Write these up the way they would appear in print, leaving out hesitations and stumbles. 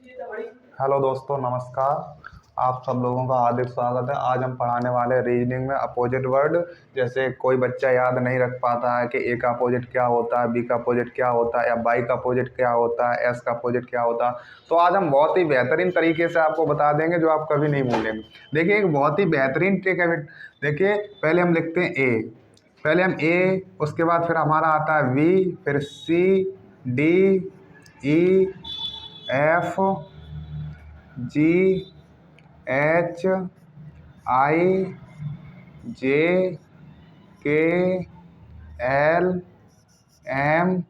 Hello दोस्तों, नमस्कार। आप सब लोगों का हार्दिक स्वागत है। आज हम पढ़ाने वाले हैं रीजनिंग में अपोजिट वर्ड। जैसे कोई बच्चा याद नहीं रख पाता है कि ए का अपोजिट क्या होता है, बी का अपोजिट क्या होता है, या बाई का अपोजिट क्या होता है, एस का अपोजिट क्या होता है, तो आज हम बहुत ही बेहतरीन तरीके से आपको बता देंगे जो आप कभी नहीं भूलेंगे। देखिए, एक बहुत ही बेहतरीन ट्रिक है। देखिए, पहले हम लिखते हैं ए, पहले हम ए, उसके बाद फिर हमारा आता है वी, फिर सी, डी, ई, एफ, जी, एच, आई, जे, के, एल, एम।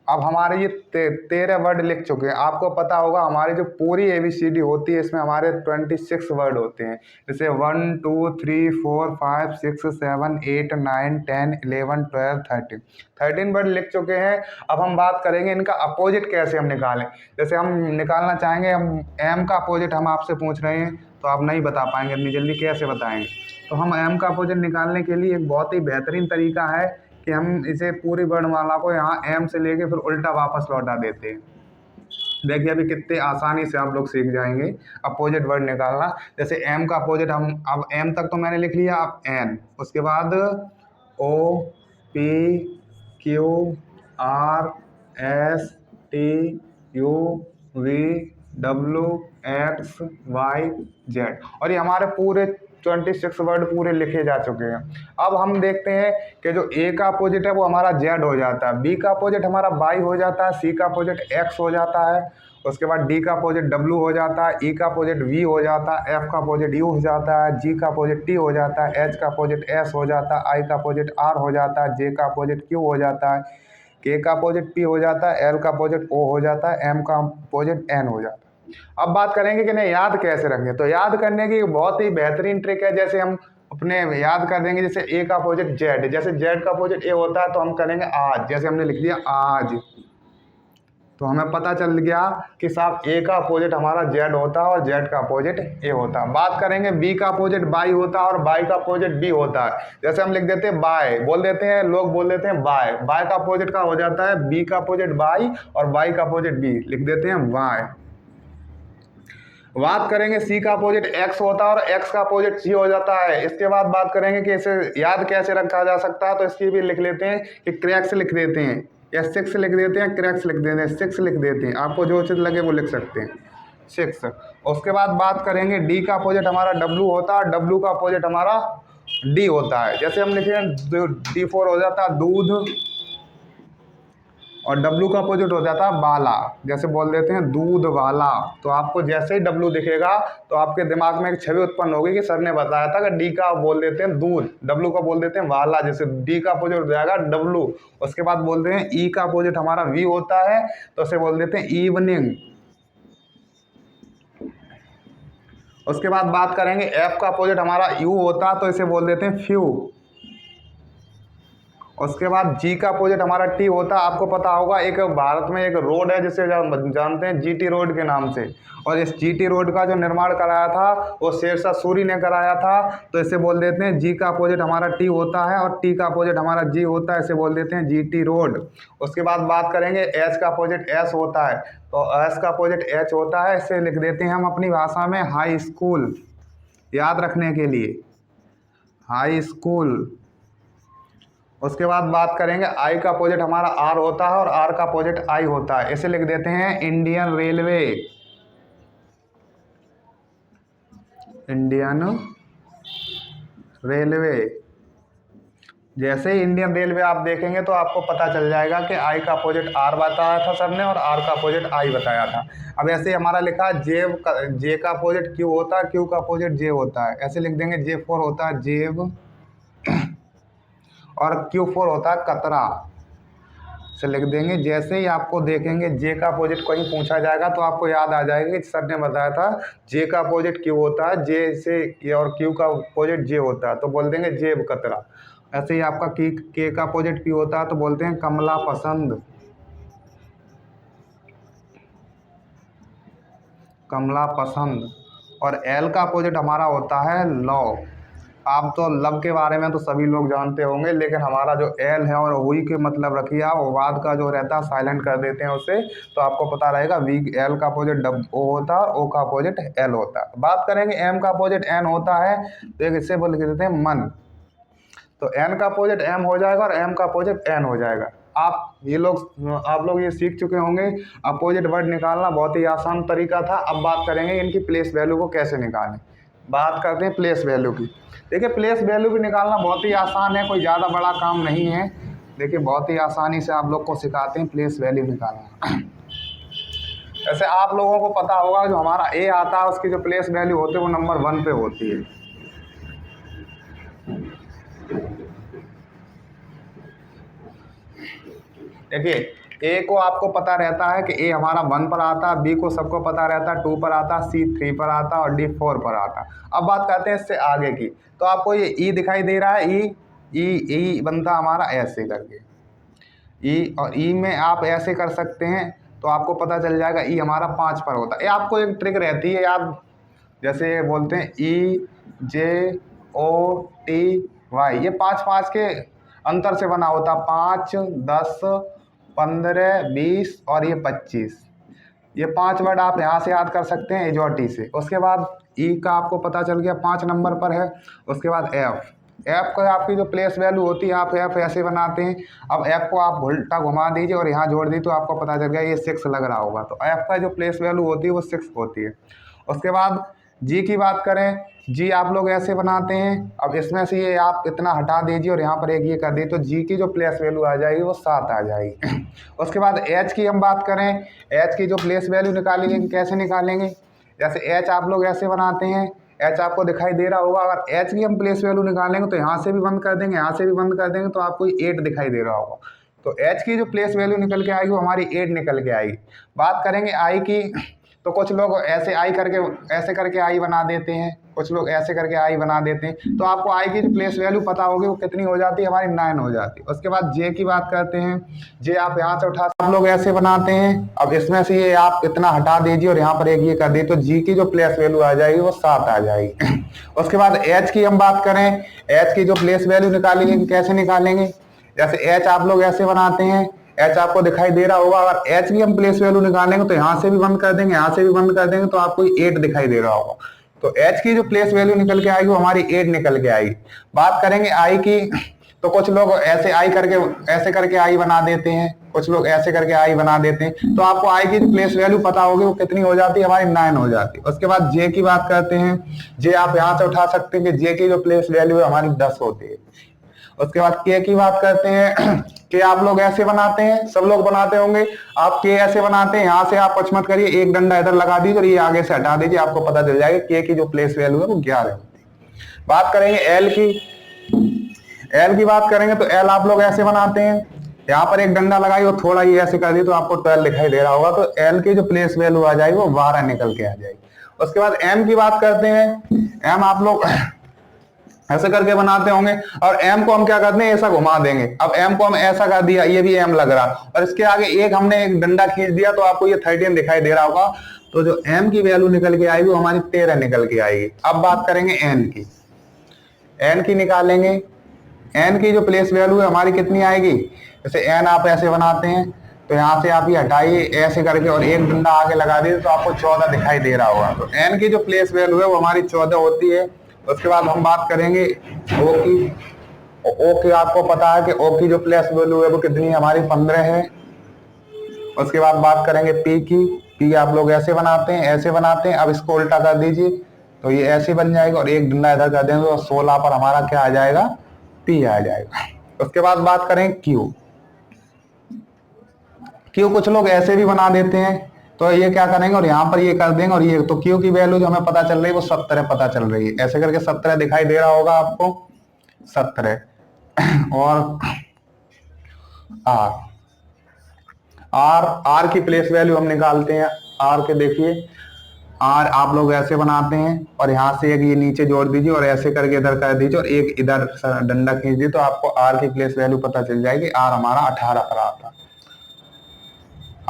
अब हमारे ये 13 वर्ड लिख चुके हैं। आपको पता होगा हमारी जो पूरी ABCD होती है इसमें हमारे 26 वर्ड होते हैं। जैसे 1 2 3 4 5 6 7 8 9 10 11 12 13 13 वर्ड लिख चुके हैं। अब हम बात करेंगे इनका अपोजिट कैसे हम निकालें। जैसे हम निकालना चाहेंगे, हम एम का अपोजिट हम आपसे पूछ रहे हैं तो आप नहीं बता पाएंगे इतनी जल्दी, कैसे बताएंगे। तो हम एम का अपोजिट निकालने के लिए एक बहुत ही बेहतरीन तरीका है कि हम इसे पूरी वर्णमाला को यहाँ एम से लेके फिर उल्टा वापस लौटा देते हैं। देखिए अभी कितने आसानी से आप लोग सीख जाएंगे अपोजिट वर्ड निकालना। जैसे एम का अपोजिट हम, अब एम तक तो मैंने लिख लिया, अब एन, उसके बाद O, P, Q, R, S, T, U, V, W, X, Y, Z. और ये हमारे पूरे 26 वर्ड पूरे लिखे जा चुके हैं। अब हम देखते हैं कि जो ए का अपोजिट है वो हमारा जेड हो जाता है, बी का अपोजिट हमारा वाई हो जाता है, सी का अपोजिट एक्स हो जाता है, उसके बाद डी का अपोजिट डब्ल्यू हो जाता है, ई का अपोजिट वी हो जाता है, एफ का अपोजिट यू हो जाता है, जी का अपोजिट टी हो जाता है, एच का अपोजिट एस हो जाता है, आई का अपोजिट आर हो जाता है, जे का अपोजिट क्यू हो जाता है, के का अपोजिट पी हो जाता है, एल का अपोजिट ओ हो जाता है, एम का अपोजिट एन हो जाता है। अब बात करेंगे कि नहीं याद कैसे रखें। तो याद करने की बहुत ही बेहतरीन ट्रिक है। जैसे हम अपने याद कर देंगे, जैसे ए का अपोजिट जेड, जैसे जेड का अपोजिट ए होता है तो हम करेंगे आज। जैसे हमने लिख दिया आज, तो हमें पता चल गया कि साहब ए का अपोजिट हमारा जेड होता है और जेड का अपोजिट ए होता है। बात करेंगे बी का अपोजिट बाई होता है और बाई का अपोजिट बी होता है। जैसे हम लिख देते हैं बाय, बोल देते हैं, लोग बोल देते हैं बाय, बाय का अपोजिट का हो जाता है बी का अपोजिट बाई और बाई का अपोजिट बी, लिख देते हैं वाई। बात करेंगे सी का अपोजिट एक्स होता है और एक्स का अपोजिट सी हो जाता है। इसके बाद बात करेंगे कि इसे याद कैसे रखा जा सकता है। तो इसकी भी लिख लेते हैं कि क्रैक्स लिख देते हैं, या सिक्स लिख देते हैं, क्रैक्स लिख देते हैं, सिक्स लिख देते हैं। आपको जो चीज़ लगे वो लिख सकते हैं, सिक्स। उसके बाद बात करेंगे डी का अपोजिट हमारा डब्लू होता है, डब्लू का अपोजिट हमारा डी होता है। जैसे हम लिखे D4 हो जाता है दूध, और डब्लू का अपोजिट हो जाता है बाला। जैसे बोल देते हैं दूध वाला। तो आपको जैसे ही डब्लू दिखेगा तो आपके दिमाग में एक छवि उत्पन्न होगी कि सर ने बताया था कि डी का बोल देते हैं दूध, डब्लू का बोल देते हैं वाला। जैसे डी का अपोजिट हो जाएगा डब्लू। उसके बाद बोलते हैं ई का अपोजिट हमारा वी होता है, तो उसे बोल देते हैं इवनिंग। उसके बाद बात करेंगे एफ का अपोजिट हमारा यू होता है, तो इसे बोल देते हैं फ्यू। उसके बाद जी का अपोजिट हमारा टी होता है। आपको पता होगा एक भारत में एक रोड है जिसे जानते हैं GT रोड के नाम से, और इस GT रोड का जो निर्माण कराया था वो शेरशाह सूरी ने कराया था, तो इसे बोल देते हैं जी का अपोजिट हमारा टी होता है और टी का अपोजिट हमारा जी होता है, इसे बोल देते हैं GT रोड। उसके बाद बात करेंगे एच का अपोजिट एस होता है, तो एस का अपोजिट एच होता है, इसे लिख देते हैं हम अपनी भाषा में हाई स्कूल, याद रखने के लिए हाई स्कूल। उसके बाद बात करेंगे आई का अपोजिट हमारा आर होता है और आर का अपोजिट आई होता है, इसे लिख देते हैं इंडियन रेलवे, इंडियन रेलवे। जैसे ही इंडियन रेलवे आप देखेंगे तो आपको पता चल जाएगा कि आई का अपोजिट आर बताया था सर ने और आर का अपोजिट आई बताया था। अब ऐसे ही हमारा लिखा जे का अपोजिट क्यू होता है, क्यू का अपोजिट जे होता है, ऐसे लिख देंगे J4 होता है जेब और Q4 होता है कतरा, से लिख देंगे। जैसे ही आपको देखेंगे जे का अपोजिट कहीं पूछा जाएगा तो आपको याद आ जाएगा कि सर ने बताया था जे का अपोजिट क्यू होता है, जे से और क्यू का अपोजिट जे होता है, तो बोल देंगे जेब कतरा। ऐसे ही आपका के का अपोजिट पी होता है तो बोलते हैं कमला पसंद, कमला पसंद। और एल का अपोजिट हमारा होता है लौ। आप तो लब के बारे में तो सभी लोग जानते होंगे, लेकिन हमारा जो एल है और हुई के मतलब रखिए आप, वाद का जो रहता है साइलेंट कर देते हैं उसे, तो आपको पता रहेगा वी एल का अपोजिट डब ओ होता है, ओ का अपोजिट एल होता है। बात करेंगे एम का अपोजिट एन होता है, तो एक इससे बोल देते हैं मन। तो एन का अपोजिट एम हो जाएगा और एम का अपोजिट एन हो जाएगा। आप लोग ये सीख चुके होंगे। अपोजिट वर्ड निकालना बहुत ही आसान तरीका था। अब बात करेंगे इनकी प्लेस वैल्यू को कैसे निकालें। बात करते हैं प्लेस वैल्यू की। देखिए प्लेस वैल्यू भी निकालना बहुत ही आसान है, कोई ज़्यादा बड़ा काम नहीं है। देखिए बहुत ही आसानी से आप लोग को सिखाते हैं प्लेस वैल्यू निकालना। ऐसे आप लोगों को पता होगा जो हमारा ए आता है उसकी जो प्लेस वैल्यू होती है वो नंबर 1 पे होती है। देखिए ए को आपको पता रहता है कि ए हमारा 1 पर आता है, बी को सबको पता रहता है 2 पर आता है, सी 3 पर आता है और डी 4 पर आता है। अब बात करते हैं इससे आगे की। तो आपको ये ई दिखाई दे रहा है, ई बनता हमारा ऐसे करके ई, और ई में आप ऐसे कर सकते हैं तो आपको पता चल जाएगा ई हमारा 5 पर होता है। ये आपको एक ट्रिक रहती है याद, जैसे बोलते हैं ई जे ओ टी वाई, ये 5 के अंतर से बना होता है। 5, 10, 15, 20 और ये 25। ये 5 वर्ड आप यहाँ से याद कर सकते हैं एज और टी से। उसके बाद ई का आपको पता चल गया 5 नंबर पर है। उसके बाद एफ का आपकी जो प्लेस वैल्यू होती है आप एफ ऐसे बनाते हैं। अब एफ को आप उल्टा घुमा दीजिए और यहाँ जोड़ दीजिए तो आपको पता चल गया ये 6 लग रहा होगा। तो एफ का जो प्लेस वैल्यू होती है वो 6 होती है। उसके बाद जी की बात करें, जी आप लोग ऐसे बनाते हैं। अब इसमें से ये आप इतना हटा दीजिए और यहाँ पर एक ये कर दीजिए तो जी की जो प्लेस वैल्यू आ जाएगी वो 7 आ जाएगी। उसके बाद एच की हम बात करें, एच की जो प्लेस वैल्यू निकालेंगे कैसे निकालेंगे, जैसे एच आप लोग ऐसे बनाते हैं, एच आपको दिखाई दे रहा होगा। अगर एच की हम प्लेस वैल्यू निकालेंगे तो यहाँ से भी बंद कर देंगे, यहाँ से भी बंद कर देंगे तो आपको 8 दिखाई दे रहा होगा। तो एच की जो प्लेस वैल्यू निकल के आएगी वो हमारी 8 निकल के आएगी। बात करेंगे आई की, तो कुछ लोग ऐसे आई करके ऐसे करके आई बना देते हैं, कुछ लोग ऐसे करके आई बना देते हैं। तो आपको आई की जो प्लेस वैल्यू पता होगी वो कितनी हो जाती है, हमारी 9 हो जाती है। उसके बाद जे की बात करते हैं, जे आप यहाँ से उठा आप लोग ऐसे बनाते हैं। अब इसमें से ये आप इतना हटा दीजिए और यहाँ पर एक ये कर दीजिए तो जी की जो प्लेस वैल्यू आ जाएगी वो 7 आ जाएगी। उसके बाद एच की हम बात करें, एच की जो प्लेस वैल्यू निकालेंगे कैसे निकालेंगे, जैसे एच आप लोग ऐसे बनाते हैं, एच आपको दिखाई दे रहा होगा। अगर एच की हम प्लेस वैल्यू निकालेंगे तो यहाँ से भी बंद कर देंगे, यहाँ से भी बंद कर देंगे तो आपको 8 दिखाई दे रहा होगा। तो एच की जो प्लेस वैल्यू निकल के आएगी वो हमारी 8 निकल के आएगी। बात करेंगे आई की, तो कुछ लोग ऐसे आई करके ऐसे करके आई बना देते हैं, कुछ लोग ऐसे करके आई बना देते हैं। तो आपको आई की जो प्लेस वैल्यू पता होगी वो कितनी हो जाती है, हमारी 9 हो जाती है। उसके बाद जे की बात करते हैं, जे आप यहाँ से उठा सकते हैं कि जे की जो प्लेस वैल्यू है हमारी 10 होती है। उसके बाद के की बात करते हैं, के आप लोग ऐसे बनाते हैं, सब लोग बनाते होंगे। आप के ऐसे बनाते हैं, यहाँ से आप कुछ मत करिए, एक डंडा इधर लगा दीजिए और ये आगे से हटा दीजिए, आपको पता चल जाएगा के की जो प्लेस वैल्यू है वो 11 होती है। बात करेंगे एल की, एल की बात करेंगे तो एल आप लोग ऐसे बनाते हैं, यहाँ पर एक डंडा लगाइए और थोड़ा ये ऐसे कर दिए तो आपको 12 दिखाई दे रहा होगा। तो एल की जो प्लेस वैल्यू आ जाएगी वो 12 निकल के आ जाएगी। उसके बाद एम की बात करते हैं, एम आप लोग ऐसे करके बनाते होंगे और एम को हम क्या करते हैं, ऐसा घुमा देंगे। अब एम को हम ऐसा कर दिया, ये भी एम लग रहा, और इसके आगे एक हमने एक डंडा खींच दिया तो आपको ये 13 दिखाई दे रहा होगा। तो जो एम की वैल्यू निकल के आएगी वो हमारी 13 निकल के आएगी। अब बात करेंगे एन की, एन की निकालेंगे। एन की जो प्लेस वैल्यू है हमारी कितनी आएगी, जैसे एन आप ऐसे बनाते हैं तो यहाँ से आप ये हटाइए ऐसे करके और एक डंडा आगे लगा दीजिए तो आपको 14 दिखाई दे रहा होगा। तो एन की जो प्लेस वैल्यू है वो हमारी 14 होती है। उसके बाद हम बात करेंगे ओ की। ओ की आपको पता है कि ओ की जो प्लेस वैल्यू है वो कितनी है, हमारी 15 है। उसके बाद बात करेंगे पी की, पी आप लोग ऐसे बनाते हैं, ऐसे बनाते हैं। अब इसको उल्टा कर दीजिए तो ये ऐसे बन जाएगा और एक डंडा इधर कर देंगे तो 16 पर हमारा क्या आ जाएगा, पी आ जाएगा। उसके बाद बात करें क्यू, क्यू कुछ लोग ऐसे भी बना देते हैं तो ये क्या करेंगे और यहाँ पर ये कर देंगे और ये, तो क्यू की वैल्यू जो हमें पता चल रही है वो 17 पता चल रही है। ऐसे करके 17 दिखाई दे रहा होगा आपको, 17। और आर, आर की प्लेस वैल्यू हम निकालते हैं। आर के देखिए, आर आप लोग ऐसे बनाते हैं और यहाँ से एक ये नीचे जोड़ दीजिए और ऐसे करके इधर कर दीजिए और एक इधर डंडा खींच दीजिए तो आपको आर की प्लेस वैल्यू पता चल जाएगी। आर हमारा 18 पर आता।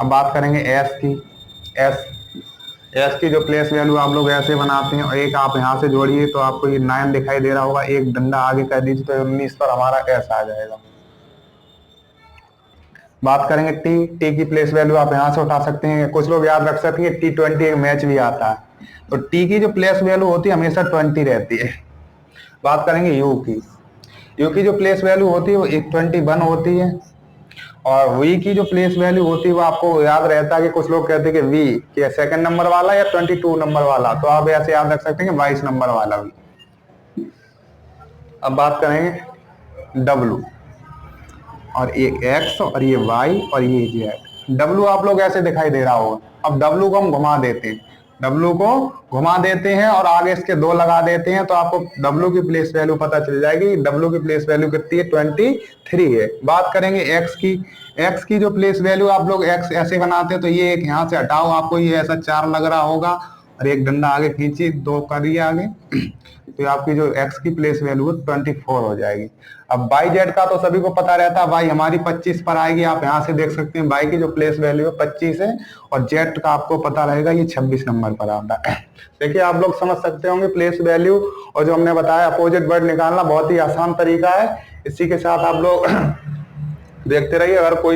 अब बात करेंगे एस की, एस एक्स की जो प्लेस वैल्यू आप लोग ऐसे बनाते हैं और एक आप यहाँ से जोड़िए तो आपको ये 9 दिखाई दे रहा होगा, एक डंडा आगे कर दीजिए तो 19 पर हमारा एस आ जाएगा। बात करेंगे टी की प्लेस वैल्यू आप यहाँ से उठा सकते हैं। कुछ लोग याद रख सकते हैं T20 एक मैच भी आता है, तो टी की जो प्लेस वैल्यू होती है हमेशा 20 रहती है। बात करेंगे यू की जो प्लेस वैल्यू होती है वो 21 होती है। और वी की जो प्लेस वैल्यू होती है वो आपको याद रहता है कि कुछ लोग कहते हैं कि वी कि सेकंड नंबर वाला या 22 नंबर वाला, तो आप ऐसे याद रख सकते हैं कि 22 नंबर वाला वी। अब बात करेंगे डब्लू, और ये एक्स और ये वाई और ये जेड। डब्लू आप लोग ऐसे दिखाई दे रहा होगा। अब डब्लू को हम घुमा देते हैं, डब्लू को घुमा देते हैं और आगे इसके 2 लगा देते हैं तो आपको डब्लू की प्लेस वैल्यू पता चल जाएगी। डब्लू की प्लेस वैल्यू कितनी है? 23 है। बात करेंगे एक्स की। एक्स की जो प्लेस वैल्यू आप लोग एक्स ऐसे बनाते हैं तो ये एक यहाँ से हटाओ, आपको ये ऐसा 4 लग रहा होगा और एक डंडा आगे खींचिए, 2 करिए आगे तो आपकी जो एक्स की प्लेस वैल्यू 24 हो जाएगी। अब वाई जेड का तो सभी को पता रहता है, वाई हमारी 25 पर आएगी। आप यहाँ से देख सकते हैं वाई की जो प्लेस वैल्यू है 25 है और जेड का आपको पता रहेगा ये 26 नंबर पर आता है। देखिए आप लोग समझ सकते होंगे प्लेस वैल्यू और जो हमने बताया अपोजिट वर्ड निकालना बहुत ही आसान तरीका है। इसी के साथ आप लोग देखते रहिए। अगर कोई